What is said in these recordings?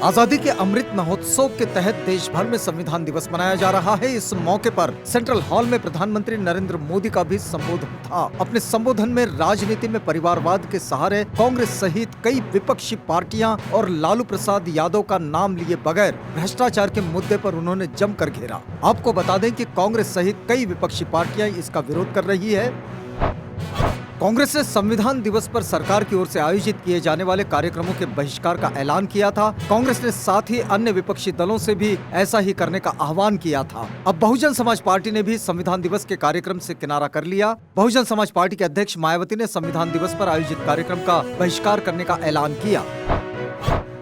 आजादी के अमृत महोत्सव के तहत देश भर में संविधान दिवस मनाया जा रहा है। इस मौके पर सेंट्रल हॉल में प्रधानमंत्री नरेंद्र मोदी का भी संबोधन था। अपने संबोधन में राजनीति में परिवारवाद के सहारे कांग्रेस सहित कई विपक्षी पार्टियां और लालू प्रसाद यादव का नाम लिए बगैर भ्रष्टाचार के मुद्दे पर उन्होंने जमकर घेरा। आपको बता दें कि कांग्रेस सहित कई विपक्षी पार्टियां इसका विरोध कर रही है। कांग्रेस ने संविधान दिवस पर सरकार की ओर से आयोजित किए जाने वाले कार्यक्रमों के बहिष्कार का ऐलान किया था। कांग्रेस ने साथ ही अन्य विपक्षी दलों से भी ऐसा ही करने का आह्वान किया था। अब बहुजन समाज पार्टी ने भी संविधान दिवस के कार्यक्रम से किनारा कर लिया। बहुजन समाज पार्टी के अध्यक्ष मायावती ने संविधान दिवस पर आयोजित कार्यक्रम का बहिष्कार करने का ऐलान किया।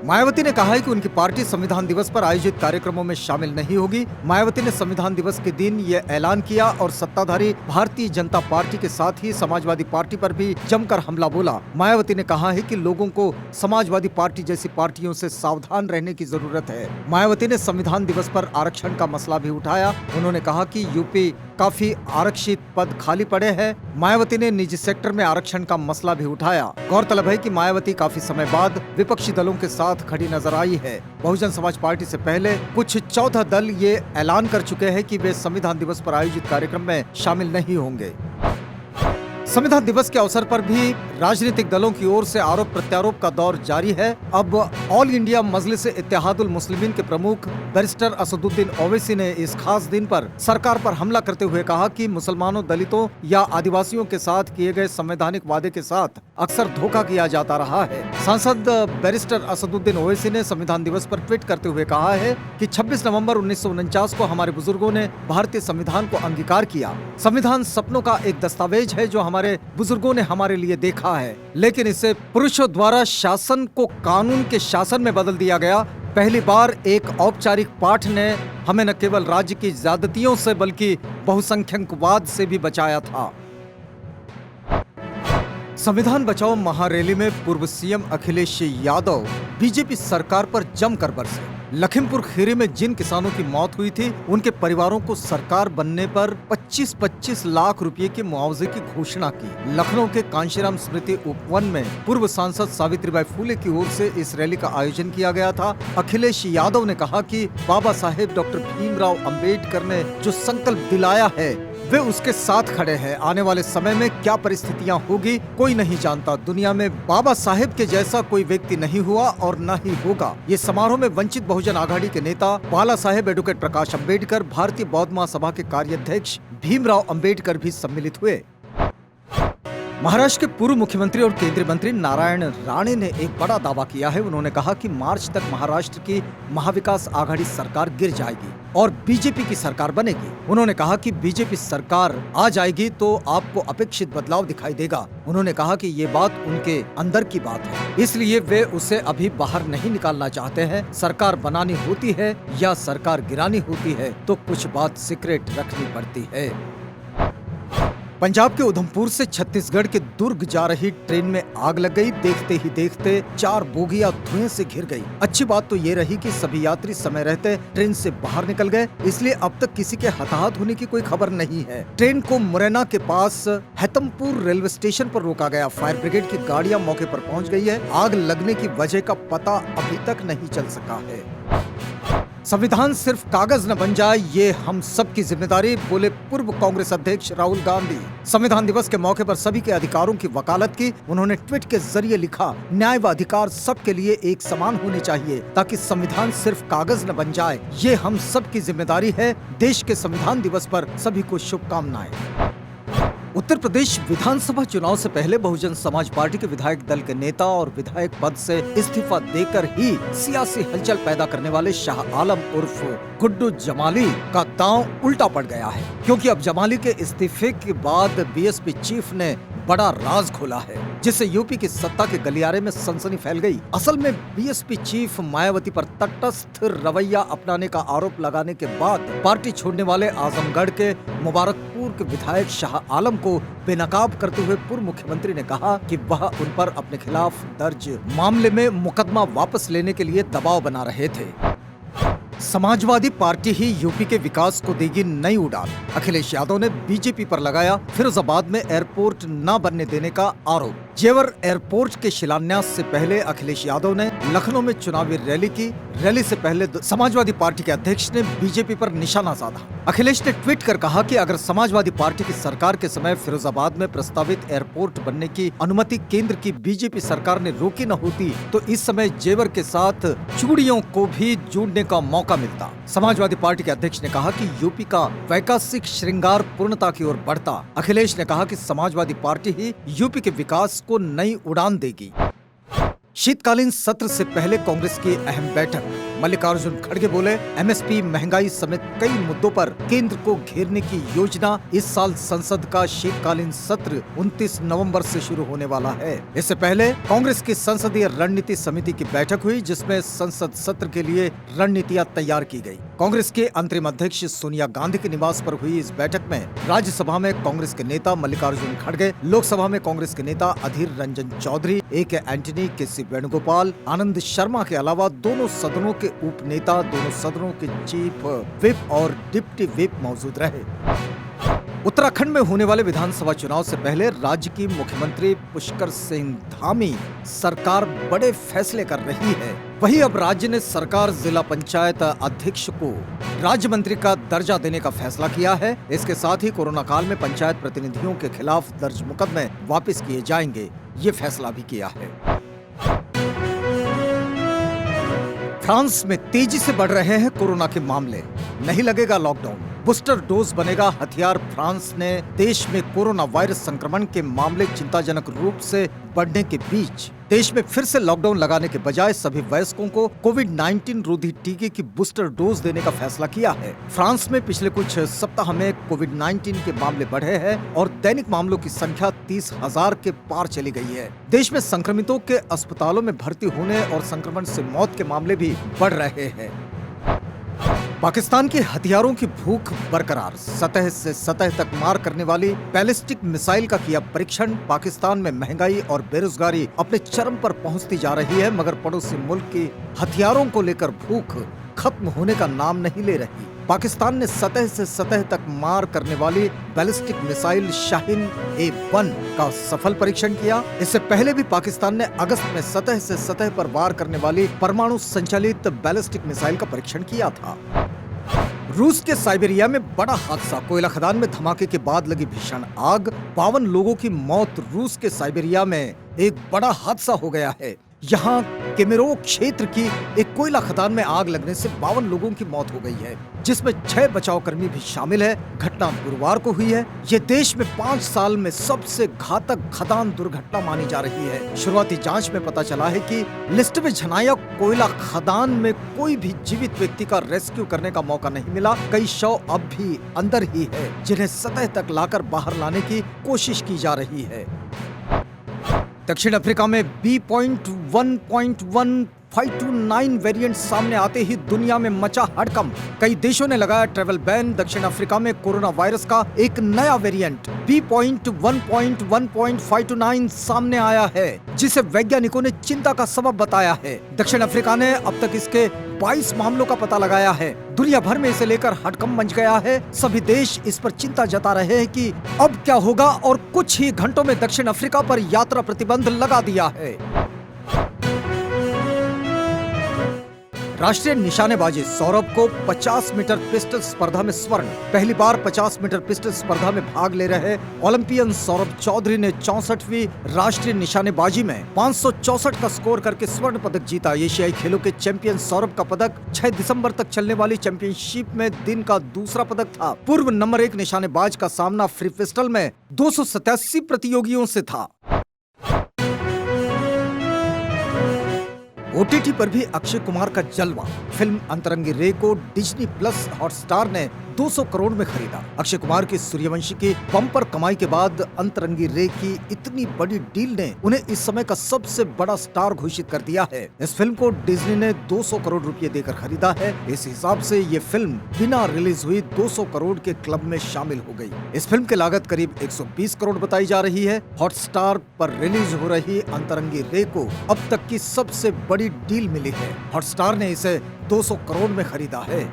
मायावती ने कहा है कि उनकी पार्टी संविधान दिवस पर आयोजित कार्यक्रमों में शामिल नहीं होगी। मायावती ने संविधान दिवस के दिन ये ऐलान किया और सत्ताधारी भारतीय जनता पार्टी के साथ ही समाजवादी पार्टी पर भी जमकर हमला बोला। मायावती ने कहा है कि लोगों को समाजवादी पार्टी जैसी पार्टियों से सावधान रहने की जरूरत है। मायावती ने संविधान दिवस पर आरक्षण का मसला भी उठाया। उन्होंने कहा कि यूपी काफी आरक्षित पद खाली पड़े हैं। मायावती ने निजी सेक्टर में आरक्षण का मसला भी उठाया। गौरतलब है कि मायावती काफी समय बाद विपक्षी दलों के साथ खड़ी नजर आई है। बहुजन समाज पार्टी से पहले कुछ 14 दल ये ऐलान कर चुके हैं कि वे संविधान दिवस पर आयोजित कार्यक्रम में शामिल नहीं होंगे। संविधान दिवस के अवसर पर भी राजनीतिक दलों की ओर से आरोप प्रत्यारोप का दौर जारी है। अब ऑल इंडिया मजलिस इत्तेहादुल मुस्लिमीन के प्रमुख बैरिस्टर असदुद्दीन ओवैसी ने इस खास दिन पर सरकार पर हमला करते हुए कहा कि मुसलमानों, दलितों या आदिवासियों के साथ किए गए संवैधानिक वादे के साथ अक्सर धोखा किया जाता रहा है। सांसद बैरिस्टर असदुद्दीन ओवैसी ने संविधान दिवस पर ट्वीट करते हुए कहा है कि 26 नवंबर 1949 को हमारे बुजुर्गों ने भारतीय संविधान को अंगीकार किया। संविधान सपनों का एक दस्तावेज है जो हमारे बुजुर्गों ने हमारे लिए देखा है, लेकिन इसे पुरुषों द्वारा शासन को कानून के शासन में बदल दिया गया। पहली बार एक औपचारिक पाठ ने हमें न केवल राज्य की ज्यादतियों से बल्कि बहुसंख्यकवाद से भी बचाया था। संविधान बचाओ महारैली में पूर्व सीएम अखिलेश यादव बीजेपी सरकार पर जमकर बरसे। लखीमपुर खीरी में जिन किसानों की मौत हुई थी, उनके परिवारों को सरकार बनने पर 25-25 लाख रुपए के मुआवजे की घोषणा की। लखनऊ के कांशीराम स्मृति उपवन में पूर्व सांसद सावित्रीबाई फुले की ओर से इस रैली का आयोजन किया गया था। अखिलेश यादव ने कहा कि बाबा साहेब डॉक्टर भीमराव अंबेडकर ने जो संकल्प दिलाया है वे उसके साथ खड़े हैं। आने वाले समय में क्या परिस्थितियां होगी कोई नहीं जानता। दुनिया में बाबा साहेब के जैसा कोई व्यक्ति नहीं हुआ और न ही होगा। ये समारोह में वंचित बहुजन आघाड़ी के नेता बाला साहेब एडवोकेट प्रकाश अंबेडकर, भारतीय बौद्ध महासभा के कार्याध्यक्ष भीमराव अंबेडकर भी सम्मिलित हुए। महाराष्ट्र के पूर्व मुख्यमंत्री और केंद्रीय मंत्री नारायण राणे ने एक बड़ा दावा किया है। उन्होंने कहा कि मार्च तक महाराष्ट्र की महाविकास आघाड़ी सरकार गिर जाएगी और बीजेपी की सरकार बनेगी। उन्होंने कहा कि बीजेपी सरकार आ जाएगी तो आपको अपेक्षित बदलाव दिखाई देगा। उन्होंने कहा कि ये बात उनके अंदर की बात है, इसलिए वे उसे अभी बाहर नहीं निकालना चाहते हैं। सरकार बनानी होती है या सरकार गिरानी होती है तो कुछ बात सीक्रेट रखनी पड़ती है। पंजाब के उधमपुर से छत्तीसगढ़ के दुर्ग जा रही ट्रेन में आग लग गई। देखते ही देखते 4 बोगियां धुएं से घिर गई। अच्छी बात तो ये रही कि सभी यात्री समय रहते ट्रेन से बाहर निकल गए, इसलिए अब तक किसी के हताहत होने की कोई खबर नहीं है। ट्रेन को मुरैना के पास हैतमपुर रेलवे स्टेशन पर रोका गया। फायर ब्रिगेड की गाड़ियां मौके पर पहुंच गई है। आग लगने की वजह का पता अभी तक नहीं चल सका है। संविधान सिर्फ कागज न बन जाए, ये हम सब की जिम्मेदारी, बोले पूर्व कांग्रेस अध्यक्ष राहुल गांधी। संविधान दिवस के मौके पर सभी के अधिकारों की वकालत की। उन्होंने ट्वीट के जरिए लिखा, न्याय व अधिकार सबके लिए एक समान होने चाहिए ताकि संविधान सिर्फ कागज न बन जाए। ये हम सब की जिम्मेदारी है। देश के संविधान दिवस पर सभी को शुभकामनाएं। उत्तर प्रदेश विधानसभा चुनाव से पहले बहुजन समाज पार्टी के विधायक दल के नेता और विधायक पद से इस्तीफा देकर ही सियासी हलचल पैदा करने वाले शाह आलम उर्फ गुड्डू जमाली का दांव उल्टा पड़ गया है, क्योंकि अब जमाली के इस्तीफे के बाद बीएसपी चीफ ने बड़ा राज खोला है, जिससे यूपी की सत्ता के गलियारे में सनसनी फैल गई। असल में बीएसपी चीफ मायावती पर तटस्थ रवैया अपनाने का आरोप लगाने के बाद पार्टी छोड़ने वाले आजमगढ़ के मुबारकपुर के विधायक शाह आलम को बेनकाब करते हुए पूर्व मुख्यमंत्री ने कहा कि वह उन पर अपने खिलाफ दर्ज मामले में मुकदमा वापस लेने के लिए दबाव बना रहे थे। समाजवादी पार्टी ही यूपी के विकास को देगी नई उड़ान। अखिलेश यादव ने बीजेपी पर लगाया फिरोजाबाद में एयरपोर्ट न बनने देने का आरोप। जेवर एयरपोर्ट के शिलान्यास से पहले अखिलेश यादव ने लखनऊ में चुनावी रैली की। रैली से पहले समाजवादी पार्टी के अध्यक्ष ने बीजेपी पर निशाना साधा। अखिलेश ने ट्वीट कर कहा कि अगर समाजवादी पार्टी की सरकार के समय फिरोजाबाद में प्रस्तावित एयरपोर्ट बनने की अनुमति केंद्र की बीजेपी सरकार ने रोकी न होती तो इस समय जेवर के साथ चूड़ियों को भी जोड़ने का मौका मिलता। समाजवादी पार्टी के अध्यक्ष ने कहा कि यूपी का वैकासिक श्रृंगार पूर्णता की ओर बढ़ता। अखिलेश ने कहा कि समाजवादी पार्टी ही यूपी के विकास को नई उड़ान देगी। शीतकालीन सत्र से पहले कांग्रेस की अहम बैठक। मल्लिकार्जुन खड़गे बोले, एमएसपी, महंगाई समेत कई मुद्दों पर केंद्र को घेरने की योजना। इस साल संसद का शीतकालीन सत्र 29 नवंबर से शुरू होने वाला है। इससे पहले कांग्रेस की संसदीय रणनीति समिति की बैठक हुई, जिसमें संसद सत्र के लिए रणनीतियां तैयार की गई। कांग्रेस के अंतरिम अध्यक्ष सोनिया गांधी के निवास पर हुई इस बैठक में राज्यसभा में कांग्रेस के नेता मल्लिकार्जुन खड़गे, लोकसभा में कांग्रेस के नेता अधीर रंजन चौधरी, ए.के. एंटनी, के.सी. वेणुगोपाल, आनंद शर्मा के अलावा दोनों सदनों के उप नेता, दोनों सदनों के चीफ विप और डिप्टी विप मौजूद रहे। उत्तराखंड में होने वाले विधानसभा चुनाव से पहले राज्य की मुख्यमंत्री पुष्कर सिंह धामी सरकार बड़े फैसले कर रही है। वहीं अब राज्य ने सरकार जिला पंचायत अध्यक्ष को राज्य मंत्री का दर्जा देने का फैसला किया है। इसके साथ ही कोरोना काल में पंचायत प्रतिनिधियों के खिलाफ दर्ज मुकदमे वापस किए जाएंगे, ये फैसला भी किया है। फ्रांस में तेजी से बढ़ रहे हैं कोरोना के मामले। नहीं लगेगा लॉकडाउन, बूस्टर डोज बनेगा हथियार। फ्रांस ने देश में कोरोना वायरस संक्रमण के मामले चिंताजनक रूप से बढ़ने के बीच देश में फिर से लॉकडाउन लगाने के बजाय सभी वयस्कों को कोविड-19 रोधी टीके की बूस्टर डोज देने का फैसला किया है। फ्रांस में पिछले कुछ सप्ताह में कोविड-19 के मामले बढ़े हैं और दैनिक मामलों की संख्या 30,000 के पार चली गई है। देश में संक्रमितों के अस्पतालों में भर्ती होने और संक्रमण से मौत के मामले भी बढ़ रहे हैं। पाकिस्तान के हथियारों की भूख बरकरार। सतह से सतह तक मार करने वाली बैलिस्टिक मिसाइल का किया परीक्षण। पाकिस्तान में महंगाई और बेरोजगारी अपने चरम पर पहुंचती जा रही है, मगर पड़ोसी मुल्क की हथियारों को लेकर भूख खत्म होने का नाम नहीं ले रही। पाकिस्तान ने सतह से सतह तक मार करने वाली बैलिस्टिक मिसाइल शाहीन A1 का सफल परीक्षण किया। इससे पहले भी पाकिस्तान ने अगस्त में सतह से सतह पर वार करने वाली परमाणु संचालित बैलिस्टिक मिसाइल का परीक्षण किया था। रूस के साइबेरिया में बड़ा हादसा। कोयला खदान में धमाके के बाद लगी भीषण आग, 52 लोगों की मौत। रूस के साइबेरिया में एक बड़ा हादसा हो गया है। यहाँ केमेरोव क्षेत्र की एक कोयला खदान में आग लगने से 52 लोगों की मौत हो गई है, जिसमें 6 बचाव कर्मी भी शामिल है। घटना गुरुवार को हुई है। ये देश में 5 साल में सबसे घातक खदान दुर्घटना मानी जा रही है। शुरुआती जांच में पता चला है कि लिस्ट में झनायक कोयला खदान में कोई भी जीवित व्यक्ति का रेस्क्यू करने का मौका नहीं मिला। कई शव अब भी अंदर ही है, जिन्हें सतह तक लाकर बाहर लाने की कोशिश की जा रही है। दक्षिण अफ्रीका में B.1.1.529 वेरिएंट सामने आते ही दुनिया में मचा हड़कंप। कई देशों ने लगाया ट्रैवल बैन। दक्षिण अफ्रीका में कोरोना वायरस का एक नया वेरिएंट B.1.1.529 सामने आया है, जिसे वैज्ञानिकों ने चिंता का सबब बताया है। दक्षिण अफ्रीका ने अब तक इसके 22 मामलों का पता लगाया है। दुनिया भर में इसे लेकर हड़कंप मच गया है। सभी देश इस पर चिंता जता रहे हैं कि अब क्या होगा, और कुछ ही घंटों में दक्षिण अफ्रीका पर यात्रा प्रतिबंध लगा दिया है। राष्ट्रीय निशानेबाजी। सौरभ को 50 मीटर पिस्टल स्पर्धा में स्वर्ण। पहली बार 50 मीटर पिस्टल स्पर्धा में भाग ले रहे ओलंपियन सौरभ चौधरी ने 64वीं राष्ट्रीय निशानेबाजी में 564 का स्कोर करके स्वर्ण पदक जीता। एशियाई खेलों के चैंपियन सौरभ का पदक 6 दिसंबर तक चलने वाली चैंपियनशिप में दिन का दूसरा पदक था। पूर्व नंबर 1 निशानेबाज का सामना फ्री पिस्टल में 287 प्रतियोगियों से था। OTT पर भी अक्षय कुमार का जलवा। फिल्म अंतरंगी रे को डिज्नी प्लस हॉटस्टार ने 200 करोड़ में खरीदा। अक्षय कुमार की सूर्यवंशी की बम्पर कमाई के बाद अंतरंगी रे की इतनी बड़ी डील ने उन्हें इस समय का सबसे बड़ा स्टार घोषित कर दिया है। इस फिल्म को डिज्नी ने 200 करोड़ रुपए देकर खरीदा है। इस हिसाब से ये फिल्म बिना रिलीज हुई 200 करोड़ के क्लब में शामिल हो गई। इस फिल्म की लागत करीब 120 करोड़ बताई जा रही है। हॉटस्टार पर रिलीज हो रही अंतरंगी रे को अब तक की सबसे बड़ी डील मिली है। हॉटस्टार ने इसे 200 करोड़ में खरीदा है।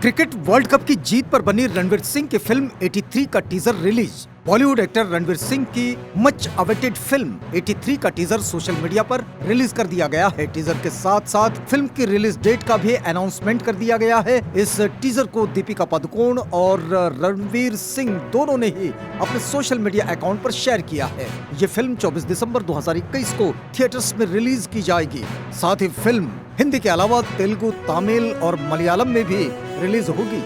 क्रिकेट वर्ल्ड कप की जीत पर बनी रणवीर सिंह की फिल्म 83 का teaser release. Bollywood actor Ranveer Singh की मच अवेटेड फिल्म 83 का टीजर सोशल मीडिया पर रिलीज कर दिया गया है। टीजर के साथ साथ फिल्म की रिलीज डेट का भी अनाउंसमेंट कर दिया गया है। इस टीजर को दीपिका पादुकोण और रणवीर सिंह दोनों ने ही अपने सोशल मीडिया अकाउंट पर शेयर किया है। ये फिल्म 24 दिसंबर 2021 को थिएटर्स में रिलीज की जाएगी। साथ ही फिल्म हिंदी के अलावा तेलुगु, तमिल और मलयालम में भी रिलीज होगी।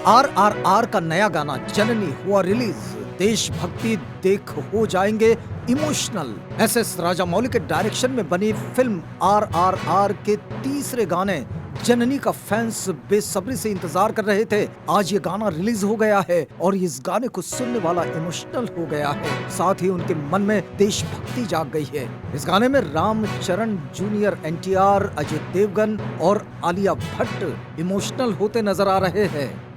RRR का नया गाना जननी हुआ रिलीज। देशभक्ति देख हो जाएंगे इमोशनल। SS राजामौली के डायरेक्शन में बनी फिल्म RRR के तीसरे गाने जननी का फैंस बेसब्री से इंतजार कर रहे थे। आज ये गाना रिलीज हो गया है और इस गाने को सुनने वाला इमोशनल हो गया है। साथ ही उनके मन में देशभक्ति जाग गई है। इस गाने में रामचरण जूनियर, NTR, अजय देवगन और आलिया भट्ट इमोशनल होते नजर आ रहे हैं।